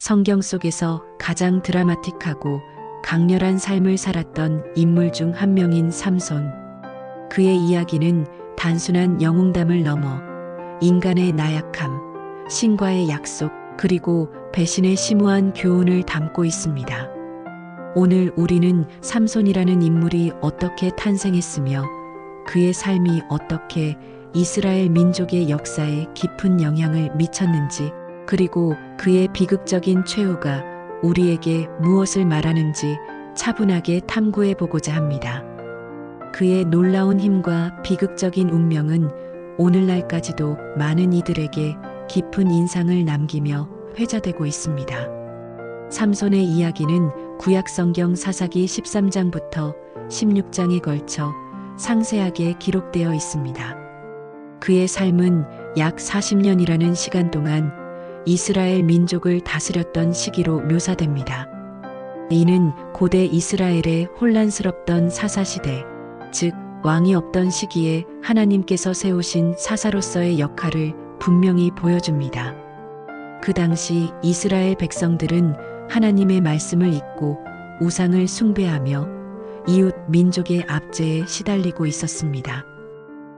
성경 속에서 가장 드라마틱하고 강렬한 삶을 살았던 인물 중 한 명인 삼손. 그의 이야기는 단순한 영웅담을 넘어 인간의 나약함, 신과의 약속, 그리고 배신의 심오한 교훈을 담고 있습니다. 오늘 우리는 삼손이라는 인물이 어떻게 탄생했으며 그의 삶이 어떻게 이스라엘 민족의 역사에 깊은 영향을 미쳤는지, 그리고 그의 비극적인 최후가 우리에게 무엇을 말하는지 차분하게 탐구해 보고자 합니다. 그의 놀라운 힘과 비극적인 운명은 오늘날까지도 많은 이들에게 깊은 인상을 남기며 회자되고 있습니다. 삼손의 이야기는 구약성경 사사기 13장부터 16장에 걸쳐 상세하게 기록되어 있습니다. 그의 삶은 약 40년이라는 시간 동안 이스라엘 민족을 다스렸던 시기로 묘사됩니다. 이는 고대 이스라엘의 혼란스럽던 사사시대, 즉 왕이 없던 시기에 하나님께서 세우신 사사로서의 역할을 분명히 보여줍니다. 그 당시 이스라엘 백성들은 하나님의 말씀을 잊고 우상을 숭배하며 이웃 민족의 압제에 시달리고 있었습니다.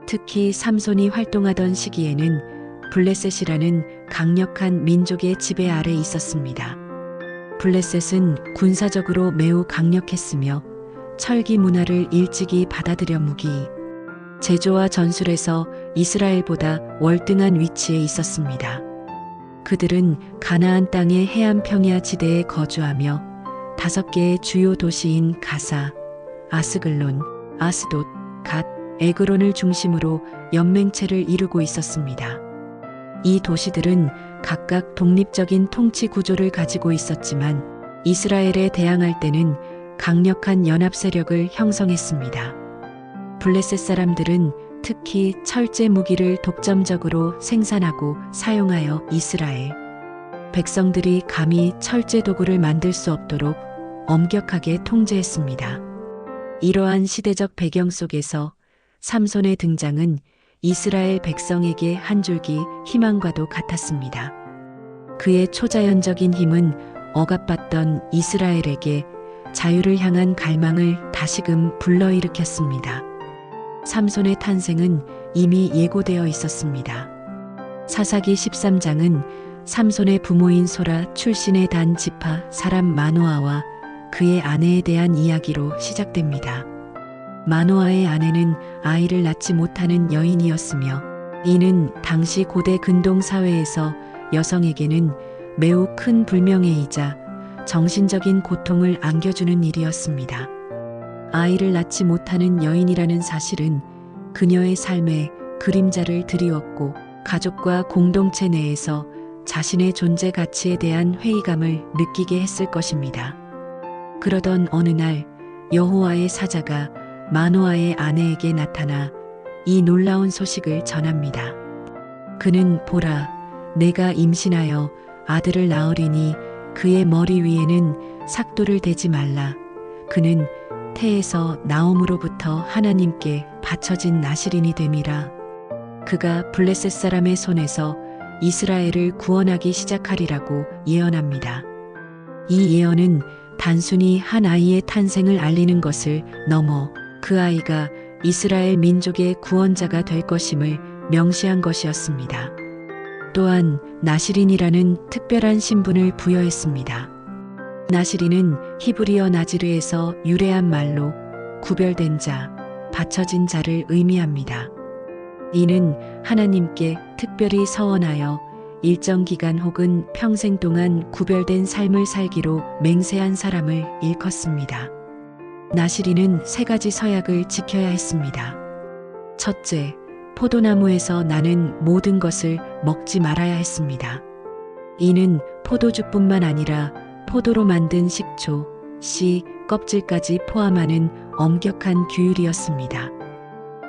특히 삼손이 활동하던 시기에는 블레셋이라는 강력한 민족의 지배 아래 있었습니다. 블레셋은 군사적으로 매우 강력했으며 철기 문화를 일찍이 받아들여 무기, 제조와 전술에서 이스라엘보다 월등한 위치에 있었습니다. 그들은 가나안 땅의 해안 평야 지대에 거주하며 5개의 주요 도시인 가사, 아스글론, 아스돗, 갓, 에그론을 중심으로 연맹체를 이루고 있었습니다. 이 도시들은 각각 독립적인 통치 구조를 가지고 있었지만 이스라엘에 대항할 때는 강력한 연합 세력을 형성했습니다. 블레셋 사람들은 특히 철제 무기를 독점적으로 생산하고 사용하여 이스라엘 백성들이 감히 철제 도구를 만들 수 없도록 엄격하게 통제했습니다. 이러한 시대적 배경 속에서 삼손의 등장은 이스라엘 백성에게 한 줄기 희망과도 같았습니다. 그의 초자연적인 힘은 억압받던 이스라엘에게 자유를 향한 갈망을 다시금 불러일으켰습니다. 삼손의 탄생은 이미 예고되어 있었습니다. 사사기 13장은 삼손의 부모인 소라 출신의 단 지파 사람 마노아와 그의 아내에 대한 이야기로 시작됩니다. 마노아의 아내는 아이를 낳지 못하는 여인이었으며 이는 당시 고대 근동 사회에서 여성에게는 매우 큰 불명예이자 정신적인 고통을 안겨주는 일이었습니다. 아이를 낳지 못하는 여인이라는 사실은 그녀의 삶에 그림자를 드리웠고 가족과 공동체 내에서 자신의 존재 가치에 대한 회의감을 느끼게 했을 것입니다. 그러던 어느 날 여호와의 사자가 마노아의 아내에게 나타나 이 놀라운 소식을 전합니다. 그는 보라, 내가 임신하여 아들을 낳으리니 그의 머리 위에는 삭도를 대지 말라. 그는 태에서 나옴으로부터 하나님께 바쳐진 나실인이 됨이라. 그가 블레셋 사람의 손에서 이스라엘을 구원하기 시작하리라고 예언합니다. 이 예언은 단순히 한 아이의 탄생을 알리는 것을 넘어 그 아이가 이스라엘 민족의 구원자가 될 것임을 명시한 것이었습니다. 또한 나실인이라는 특별한 신분을 부여했습니다. 나실인은 히브리어 나지르에서 유래한 말로 구별된 자, 바쳐진 자를 의미합니다. 이는 하나님께 특별히 서원하여 일정 기간 혹은 평생 동안 구별된 삶을 살기로 맹세한 사람을 일컫습니다. 나실인은 3가지 서약을 지켜야 했습니다. 첫째, 포도나무에서 나는 모든 것을 먹지 말아야 했습니다. 이는 포도주뿐만 아니라 포도로 만든 식초, 씨, 껍질까지 포함하는 엄격한 규율이었습니다.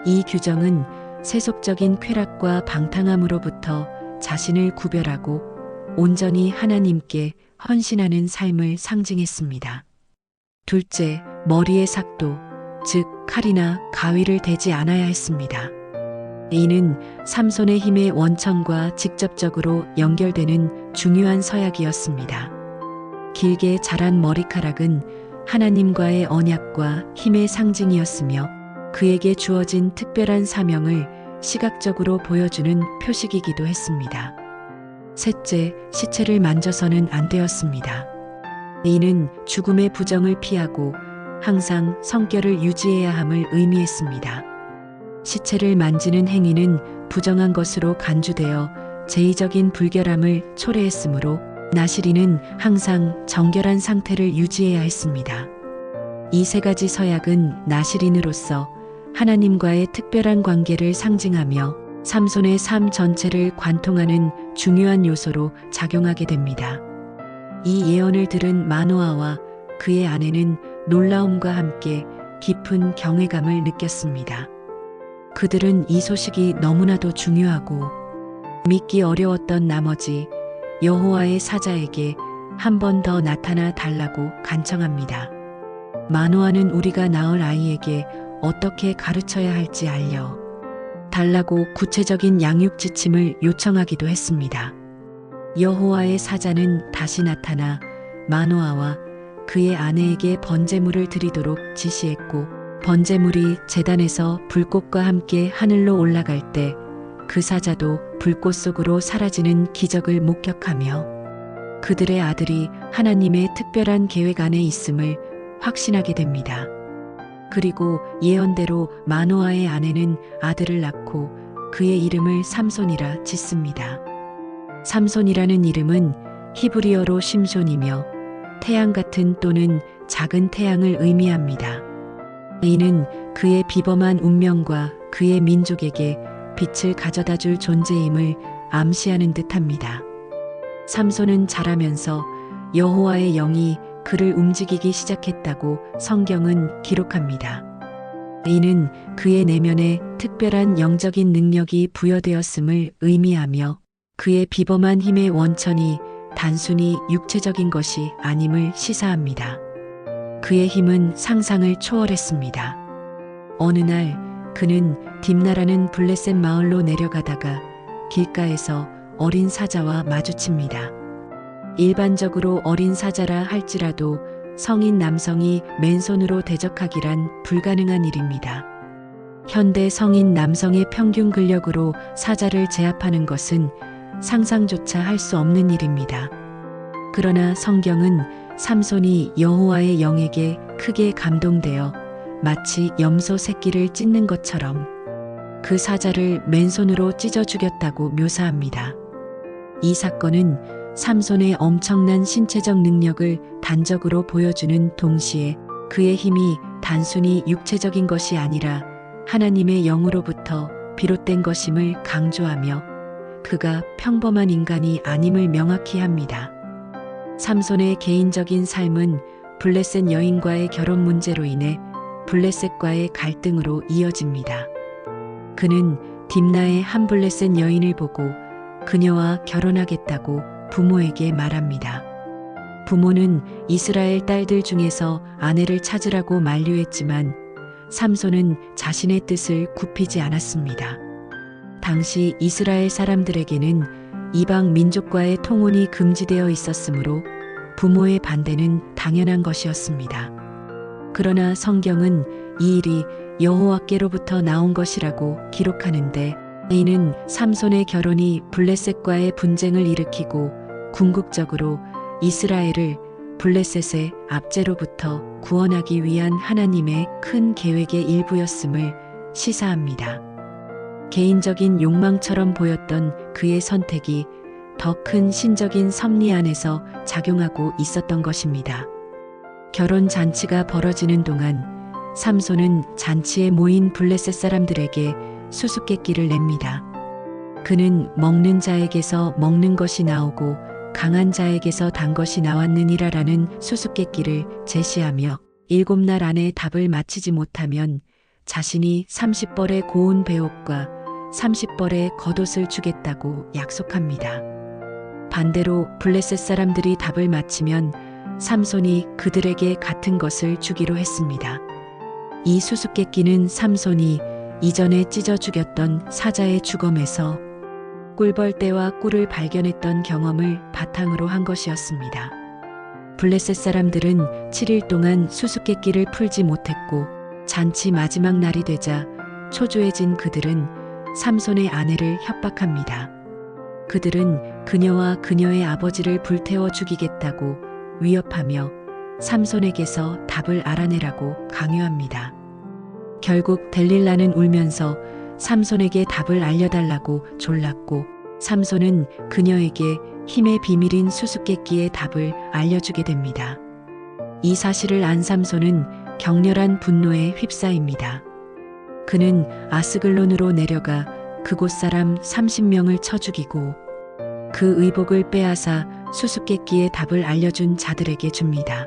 이 규정은 세속적인 쾌락과 방탕함으로부터 자신을 구별하고 온전히 하나님께 헌신하는 삶을 상징했습니다. 둘째, 머리에 삭도, 즉 칼이나 가위를 대지 않아야 했습니다. 이는 삼손의 힘의 원천과 직접적으로 연결되는 중요한 서약이었습니다. 길게 자란 머리카락은 하나님과의 언약과 힘의 상징이었으며 그에게 주어진 특별한 사명을 시각적으로 보여주는 표식이기도 했습니다. 셋째, 시체를 만져서는 안 되었습니다. 이는 죽음의 부정을 피하고 항상 성결을 유지해야 함을 의미했습니다. 시체를 만지는 행위는 부정한 것으로 간주되어 제의적인 불결함을 초래했으므로 나시린은 항상 정결한 상태를 유지해야 했습니다. 이 세 가지 서약은 나시린으로서 하나님과의 특별한 관계를 상징하며 삼손의 삶 전체를 관통하는 중요한 요소로 작용하게 됩니다. 이 예언을 들은 마노아와 그의 아내는 놀라움과 함께 깊은 경외감을 느꼈습니다. 그들은 이 소식이 너무나도 중요하고 믿기 어려웠던 나머지 여호와의 사자에게 한 번 더 나타나 달라고 간청합니다. 마노아는 우리가 낳을 아이에게 어떻게 가르쳐야 할지 알려 달라고 구체적인 양육 지침을 요청하기도 했습니다. 여호와의 사자는 다시 나타나 마노아와 그의 아내에게 번제물을 드리도록 지시했고 번제물이 제단에서 불꽃과 함께 하늘로 올라갈 때 그 사자도 불꽃 속으로 사라지는 기적을 목격하며 그들의 아들이 하나님의 특별한 계획 안에 있음을 확신하게 됩니다. 그리고 예언대로 마노아의 아내는 아들을 낳고 그의 이름을 삼손이라 짓습니다. 삼손이라는 이름은 히브리어로 심손이며 태양 같은 또는 작은 태양을 의미합니다. 이는 그의 비범한 운명과 그의 민족에게 빛을 가져다 줄 존재임을 암시하는 듯합니다. 삼손은 자라면서 여호와의 영이 그를 움직이기 시작했다고 성경은 기록합니다. 이는 그의 내면에 특별한 영적인 능력이 부여되었음을 의미하며 그의 비범한 힘의 원천이 단순히 육체적인 것이 아님을 시사합니다. 그의 힘은 상상을 초월했습니다. 어느 날 그는 딥나라는 블레셋 마을로 내려가다가 길가에서 어린 사자와 마주칩니다. 일반적으로 어린 사자라 할지라도 성인 남성이 맨손으로 대적하기란 불가능한 일입니다. 현대 성인 남성의 평균 근력으로 사자를 제압하는 것은 상상조차 할 수 없는 일입니다. 그러나 성경은 삼손이 여호와의 영에게 크게 감동되어 마치 염소 새끼를 찢는 것처럼 그 사자를 맨손으로 찢어 죽였다고 묘사합니다. 이 사건은 삼손의 엄청난 신체적 능력을 단적으로 보여주는 동시에 그의 힘이 단순히 육체적인 것이 아니라 하나님의 영으로부터 비롯된 것임을 강조하며 그가 평범한 인간이 아님을 명확히 합니다. 삼손의 개인적인 삶은 블레셋 여인과의 결혼 문제로 인해 블레셋과의 갈등으로 이어집니다. 그는 딥나의 한 블레셋 여인을 보고 그녀와 결혼하겠다고 부모에게 말합니다. 부모는 이스라엘 딸들 중에서 아내를 찾으라고 만류했지만 삼손은 자신의 뜻을 굽히지 않았습니다. 당시 이스라엘 사람들에게는 이방 민족과의 통혼이 금지되어 있었으므로 부모의 반대는 당연한 것이었습니다. 그러나 성경은 이 일이 여호와께로부터 나온 것이라고 기록하는데 이는 삼손의 결혼이 블레셋과의 분쟁을 일으키고 궁극적으로 이스라엘을 블레셋의 압제로부터 구원하기 위한 하나님의 큰 계획의 일부였음을 시사합니다. 개인적인 욕망처럼 보였던 그의 선택이 더 큰 신적인 섭리 안에서 작용하고 있었던 것입니다. 결혼 잔치가 벌어지는 동안 삼손은 잔치에 모인 블레셋 사람들에게 수수께끼를 냅니다. 그는 먹는 자에게서 먹는 것이 나오고 강한 자에게서 단 것이 나왔느니라라는 수수께끼를 제시하며 7날 안에 답을 맞히지 못하면 자신이 30벌의 고운 배옷과 30벌의 겉옷을 주겠다고 약속합니다. 반대로 블레셋 사람들이 답을 맞히면 삼손이 그들에게 같은 것을 주기로 했습니다. 이 수수께끼는 삼손이 이전에 찢어 죽였던 사자의 주검에서 꿀벌떼와 꿀을 발견했던 경험을 바탕으로 한 것이었습니다. 블레셋 사람들은 7일 동안 수수께끼를 풀지 못했고 잔치 마지막 날이 되자 초조해진 그들은 삼손의 아내를 협박합니다. 그들은 그녀와 그녀의 아버지를 불태워 죽이겠다고 위협하며 삼손에게서 답을 알아내라고 강요합니다. 결국 델릴라는 울면서 삼손에게 답을 알려달라고 졸랐고 삼손은 그녀에게 힘의 비밀인 수수께끼의 답을 알려주게 됩니다. 이 사실을 안 삼손은 격렬한 분노에 휩싸입니다. 그는 아스글론으로 내려가 그곳 사람 30명을 쳐 죽이고 그 의복을 빼앗아 수수께끼의 답을 알려준 자들에게 줍니다.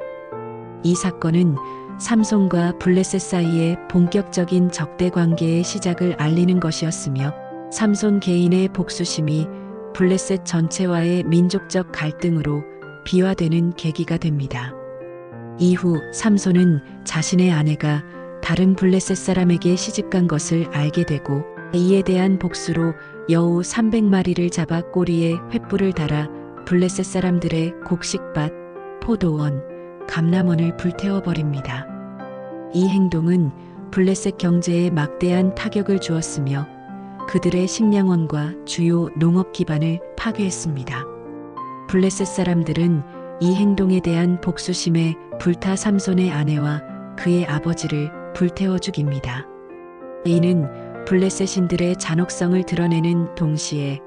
이 사건은 삼손과 블레셋 사이의 본격적인 적대 관계의 시작을 알리는 것이었으며 삼손 개인의 복수심이 블레셋 전체와의 민족적 갈등으로 비화되는 계기가 됩니다. 이후 삼손은 자신의 아내가 다른 블레셋 사람에게 시집간 것을 알게 되고 이에 대한 복수로 여우 300마리를 잡아 꼬리에 횃불을 달아 블레셋 사람들의 곡식밭, 포도원, 감람원을 불태워버립니다. 이 행동은 블레셋 경제에 막대한 타격을 주었으며 그들의 식량원과 주요 농업 기반을 파괴했습니다. 블레셋 사람들은 이 행동에 대한 복수심에 불타 삼손의 아내와 그의 아버지를 불태워 죽입니다. 이는 블레셋인들의 잔혹성을 드러내는 동시에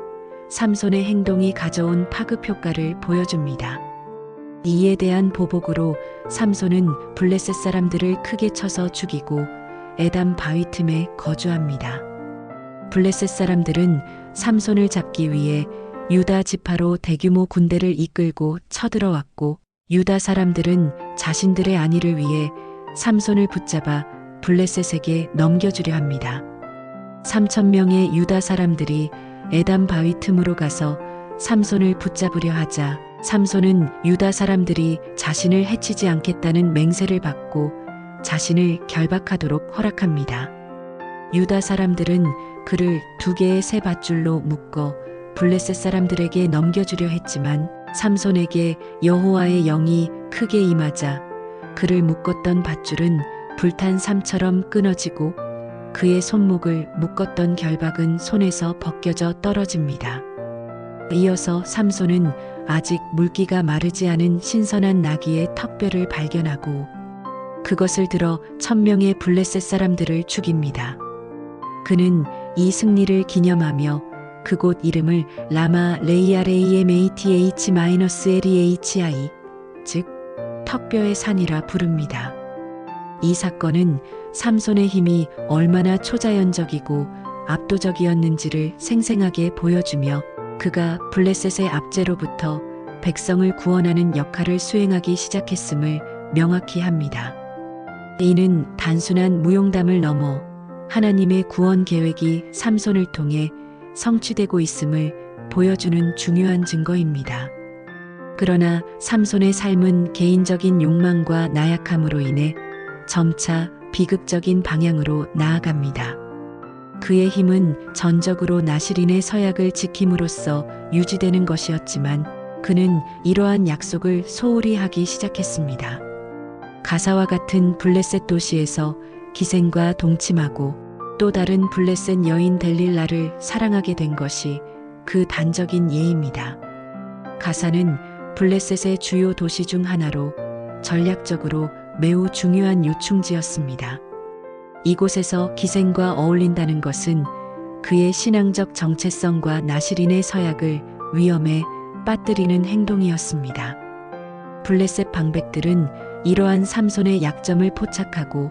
삼손의 행동이 가져온 파급 효과를 보여줍니다. 이에 대한 보복으로 삼손은 블레셋 사람들을 크게 쳐서 죽이고 에담 바위 틈에 거주합니다. 블레셋 사람들은 삼손을 잡기 위해 유다 지파로 대규모 군대를 이끌고 쳐들어왔고 유다 사람들은 자신들의 안위를 위해 삼손을 붙잡아 블레셋에게 넘겨주려 합니다. 3,000명의 유다 사람들이 에담 바위 틈으로 가서 삼손을 붙잡으려 하자 삼손은 유다 사람들이 자신을 해치지 않겠다는 맹세를 받고 자신을 결박하도록 허락합니다. 유다 사람들은 그를 2개의 새 밧줄로 묶어 블레셋 사람들에게 넘겨주려 했지만 삼손에게 여호와의 영이 크게 임하자 그를 묶었던 밧줄은 불탄 삼처럼 끊어지고 그의 손목을 묶었던 결박은 손에서 벗겨져 떨어집니다. 이어서 삼손은 아직 물기가 마르지 않은 신선한 나귀의 턱뼈를 발견하고 그것을 들어 1,000명의 블레셋 사람들을 죽입니다. 그는 이 승리를 기념하며 그곳 이름을 라마 레이아레이마thi-lehi 즉 턱뼈의 산이라 부릅니다. 이 사건은 삼손의 힘이 얼마나 초자연적이고 압도적이었는지를 생생하게 보여주며 그가 블레셋의 압제로부터 백성을 구원하는 역할을 수행하기 시작했음을 명확히 합니다. 이는 단순한 무용담을 넘어 하나님의 구원 계획이 삼손을 통해 성취되고 있음을 보여주는 중요한 증거입니다. 그러나 삼손의 삶은 개인적인 욕망과 나약함으로 인해 점차 비극적인 방향으로 나아갑니다. 그의 힘은 전적으로 나실인의 서약을 지킴으로써 유지되는 것이었지만 그는 이러한 약속을 소홀히 하기 시작했습니다. 가사와 같은 블레셋 도시에서 기생과 동침하고 또 다른 블레셋 여인 델릴라를 사랑하게 된 것이 그 단적인 예입니다. 가사는 블레셋의 주요 도시 중 하나로 전략적으로 매우 중요한 요충지였습니다. 이곳에서 기생과 어울린다는 것은 그의 신앙적 정체성과 나실인의 서약을 위험에 빠뜨리는 행동이었습니다. 블레셋 방백들은 이러한 삼손의 약점을 포착하고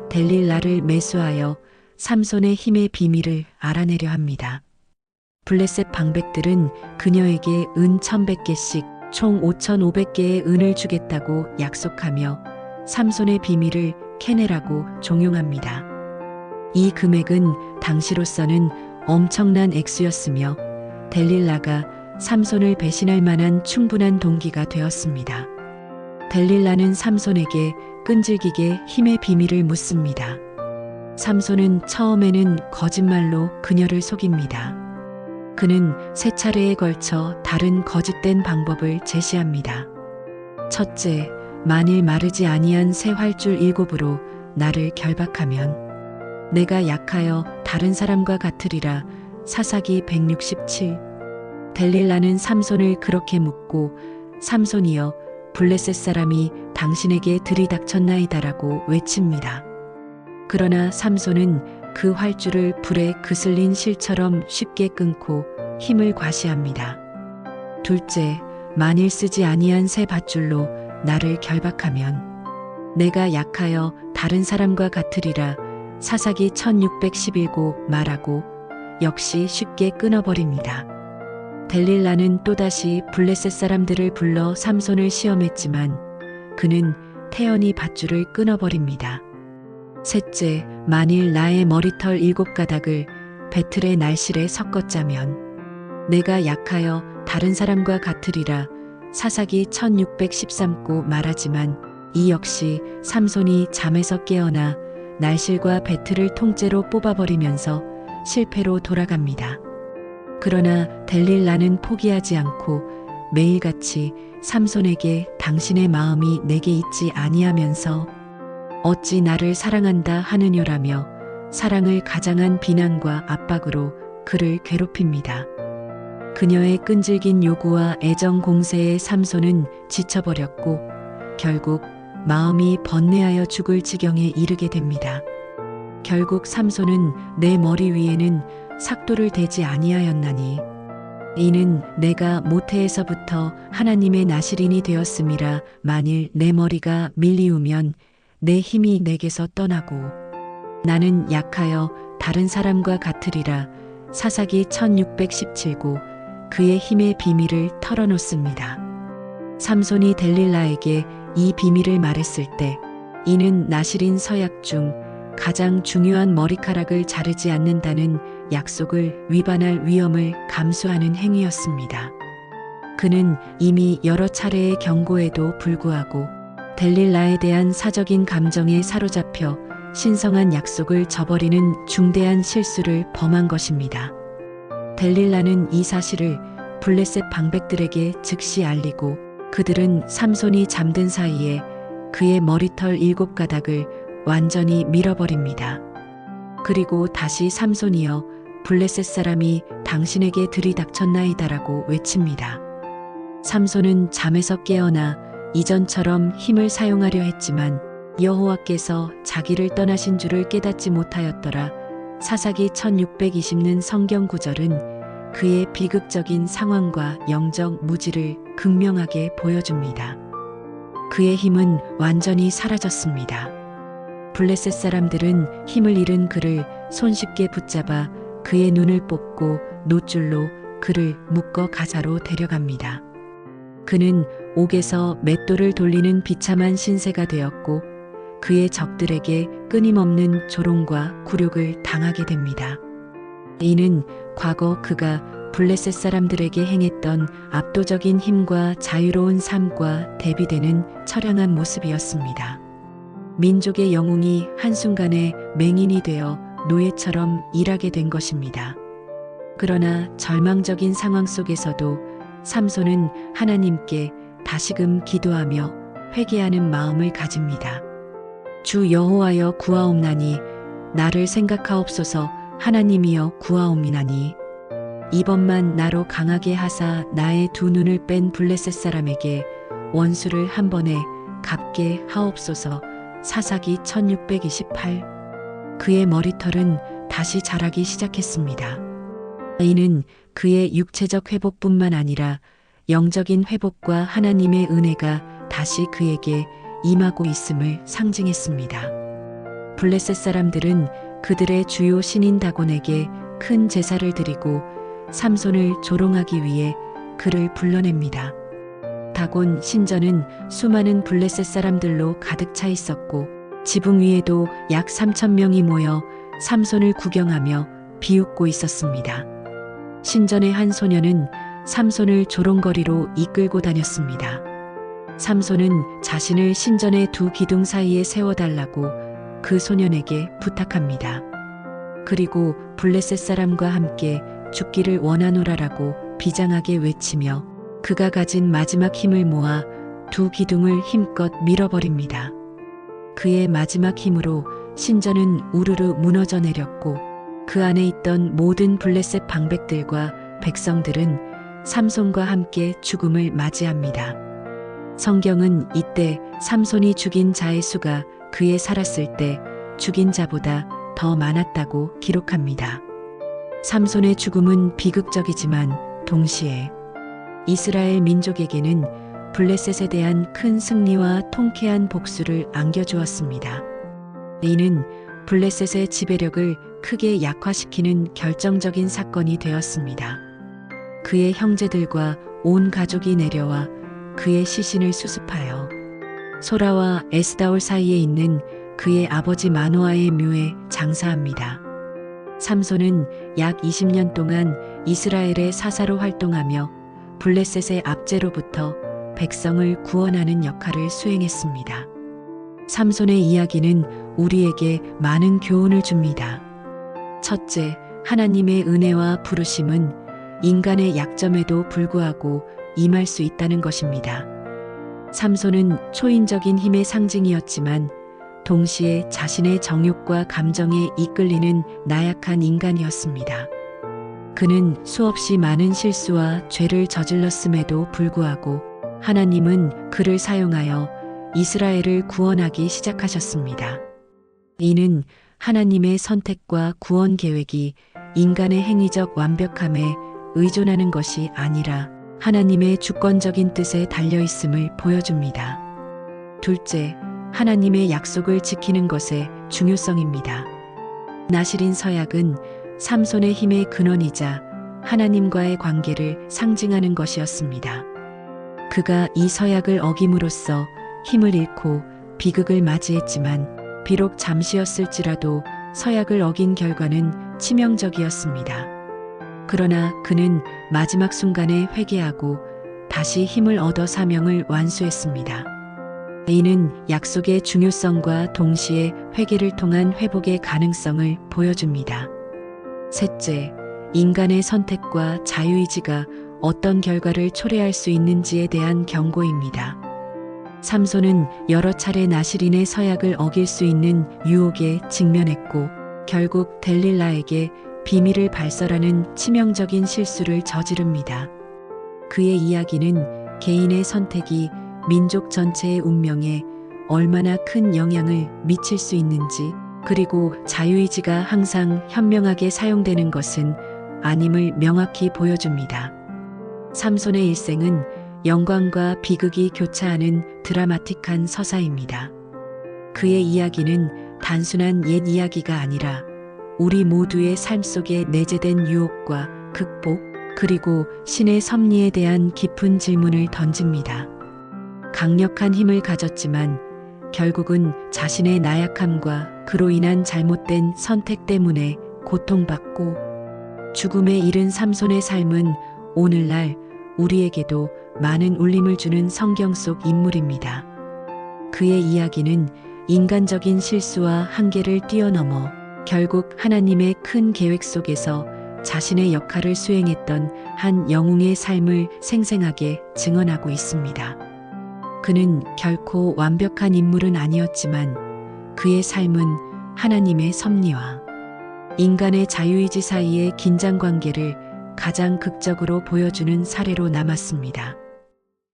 델릴라를 매수하여 삼손의 힘의 비밀을 알아내려 합니다. 블레셋 방백들은 그녀에게 은 1,100개씩 총 5,500개의 은을 주겠다고 약속하며 삼손의 비밀을 캐내라고 종용합니다. 이 금액은 당시로서는 엄청난 액수였으며 델릴라가 삼손을 배신할 만한 충분한 동기가 되었습니다. 델릴라는 삼손에게 끈질기게 힘의 비밀을 묻습니다. 삼손은 처음에는 거짓말로 그녀를 속입니다. 그는 3차례에 걸쳐 다른 거짓된 방법을 제시합니다. 첫째, 만일 마르지 아니한 새 활줄 7으로 나를 결박하면 내가 약하여 다른 사람과 같으리라. 사사기 167. 델릴라는 삼손을 그렇게 묻고 삼손이여 블레셋 사람이 당신에게 들이닥쳤나이다라고 외칩니다. 그러나 삼손은 그 활줄을 불에 그슬린 실처럼 쉽게 끊고 힘을 과시합니다. 둘째, 만일 쓰지 아니한 새 밧줄로 나를 결박하면 내가 약하여 다른 사람과 같으리라. 사사기 1611고 말하고 역시 쉽게 끊어버립니다. 델릴라는 또다시 블레셋 사람들을 불러 삼손을 시험했지만 그는 태연히 밧줄을 끊어버립니다. 셋째, 만일 나의 머리털 7가닥을 배틀의 날실에 섞었자면 내가 약하여 다른 사람과 같으리라. 사사기 1613고 말하지만 이 역시 삼손이 잠에서 깨어나 날실과 배틀을 통째로 뽑아버리면서 실패로 돌아갑니다. 그러나 델릴라는 포기하지 않고 매일같이 삼손에게 당신의 마음이 내게 있지 아니하면서 어찌 나를 사랑한다 하느냐라며 사랑을 가장한 비난과 압박으로 그를 괴롭힙니다. 그녀의 끈질긴 요구와 애정 공세에 삼손은 지쳐버렸고 결국 마음이 번뇌하여 죽을 지경에 이르게 됩니다. 결국 삼손은 내 머리 위에는 삭도를 대지 아니하였나니 이는 내가 모태에서부터 하나님의 나실인이 되었음이라. 만일 내 머리가 밀리우면 내 힘이 내게서 떠나고 나는 약하여 다른 사람과 같으리라. 사사기 1617고 그의 힘의 비밀을 털어놓습니다. 삼손이 델릴라에게 이 비밀을 말했을 때 이는 나실인 서약 중 가장 중요한 머리카락을 자르지 않는다는 약속을 위반할 위험을 감수하는 행위였습니다. 그는 이미 여러 차례의 경고에도 불구하고 델릴라에 대한 사적인 감정에 사로잡혀 신성한 약속을 저버리는 중대한 실수를 범한 것입니다. 델릴라는 이 사실을 블레셋 방백들에게 즉시 알리고 그들은 삼손이 잠든 사이에 그의 머리털 7가닥을 완전히 밀어버립니다. 그리고 다시 삼손이여 블레셋 사람이 당신에게 들이닥쳤나이다라고 외칩니다. 삼손은 잠에서 깨어나 이전처럼 힘을 사용하려 했지만 여호와께서 자기를 떠나신 줄을 깨닫지 못하였더라. 사사기 1620는 성경 구절은 그의 비극적인 상황과 영적 무지를 극명하게 보여줍니다. 그의 힘은 완전히 사라졌습니다. 블레셋 사람들은 힘을 잃은 그를 손쉽게 붙잡아 그의 눈을 뽑고 노줄로 그를 묶어 가자로 데려갑니다. 그는 옥에서 맷돌을 돌리는 비참한 신세가 되었고 그의 적들에게 끊임없는 조롱과 굴욕을 당하게 됩니다. 이는 과거 그가 블레셋 사람들에게 행했던 압도적인 힘과 자유로운 삶과 대비되는 처량한 모습이었습니다. 민족의 영웅이 한순간에 맹인이 되어 노예처럼 일하게 된 것입니다. 그러나 절망적인 상황 속에서도 삼손은 하나님께 다시금 기도하며 회개하는 마음을 가집니다. 주 여호와여 구하옵나니 나를 생각하옵소서. 하나님이여 구하옵나니 이번만 나로 강하게 하사 나의 두 눈을 뺀 블레셋 사람에게 원수를 한 번에 갚게 하옵소서. 사사기 1628. 그의 머리털은 다시 자라기 시작했습니다. 이는 그의 육체적 회복뿐만 아니라 영적인 회복과 하나님의 은혜가 다시 그에게 임하고 있음을 상징했습니다. 블레셋 사람들은 그들의 주요 신인 다곤에게 큰 제사를 드리고 삼손을 조롱하기 위해 그를 불러냅니다. 다곤 신전은 수많은 블레셋 사람들로 가득 차 있었고 지붕 위에도 약 3,000명이 모여 삼손을 구경하며 비웃고 있었습니다. 신전의 한 소녀는 삼손을 조롱거리로 이끌고 다녔습니다. 삼손은 자신을 신전의 두 기둥 사이에 세워달라고 그 소년에게 부탁합니다. 그리고 블레셋 사람과 함께 죽기를 원하노라라고 비장하게 외치며 그가 가진 마지막 힘을 모아 두 기둥을 힘껏 밀어버립니다. 그의 마지막 힘으로 신전은 우르르 무너져 내렸고 그 안에 있던 모든 블레셋 방백들과 백성들은 삼손과 함께 죽음을 맞이합니다. 성경은 이때 삼손이 죽인 자의 수가 그에 살았을 때 죽인 자보다 더 많았다고 기록합니다. 삼손의 죽음은 비극적이지만 동시에 이스라엘 민족에게는 블레셋에 대한 큰 승리와 통쾌한 복수를 안겨주었습니다. 이는 블레셋의 지배력을 크게 약화시키는 결정적인 사건이 되었습니다. 그의 형제들과 온 가족이 내려와 그의 시신을 수습하여 소라와 에스다올 사이에 있는 그의 아버지 마노아의 묘에 장사합니다. 삼손은 약 20년 동안 이스라엘의 사사로 활동하며 블레셋의 압제로부터 백성을 구원하는 역할을 수행했습니다. 삼손의 이야기는 우리에게 많은 교훈을 줍니다. 첫째, 하나님의 은혜와 부르심은 인간의 약점에도 불구하고 임할 수 있다는 것입니다. 삼손은 초인적인 힘의 상징이었지만 동시에 자신의 정욕과 감정에 이끌리는 나약한 인간이었습니다. 그는 수없이 많은 실수와 죄를 저질렀음에도 불구하고 하나님은 그를 사용하여 이스라엘을 구원하기 시작하셨습니다. 이는 하나님의 선택과 구원 계획이 인간의 행위적 완벽함에 의존하는 것이 아니라 하나님의 주권적인 뜻에 달려있음을 보여줍니다. 둘째, 하나님의 약속을 지키는 것의 중요성입니다. 나실인 서약은 삼손의 힘의 근원이자 하나님과의 관계를 상징하는 것이었습니다. 그가 이 서약을 어김으로써 힘을 잃고 비극을 맞이했지만 비록 잠시였을지라도 서약을 어긴 결과는 치명적이었습니다. 그러나 그는 마지막 순간에 회개하고 다시 힘을 얻어 사명을 완수했습니다. 이는 약속의 중요성과 동시에 회개를 통한 회복의 가능성을 보여줍니다. 셋째, 인간의 선택과 자유의지가 어떤 결과를 초래할 수 있는지에 대한 경고입니다. 삼손은 여러 차례 나실인의 서약을 어길 수 있는 유혹에 직면했고 결국 델릴라에게 비밀을 발설하는 치명적인 실수를 저지릅니다. 그의 이야기는 개인의 선택이 민족 전체의 운명에 얼마나 큰 영향을 미칠 수 있는지, 그리고 자유의지가 항상 현명하게 사용되는 것은 아님을 명확히 보여줍니다. 삼손의 일생은 영광과 비극이 교차하는 드라마틱한 서사입니다. 그의 이야기는 단순한 옛 이야기가 아니라 우리 모두의 삶 속에 내재된 유혹과 극복, 그리고 신의 섭리에 대한 깊은 질문을 던집니다. 강력한 힘을 가졌지만 결국은 자신의 나약함과 그로 인한 잘못된 선택 때문에 고통받고 죽음에 이른 삼손의 삶은 오늘날 우리에게도 많은 울림을 주는 성경 속 인물입니다. 그의 이야기는 인간적인 실수와 한계를 뛰어넘어 결국 하나님의 큰 계획 속에서 자신의 역할을 수행했던 한 영웅의 삶을 생생하게 증언하고 있습니다. 그는 결코 완벽한 인물은 아니었지만 그의 삶은 하나님의 섭리와 인간의 자유의지 사이의 긴장 관계를 가장 극적으로 보여주는 사례로 남았습니다.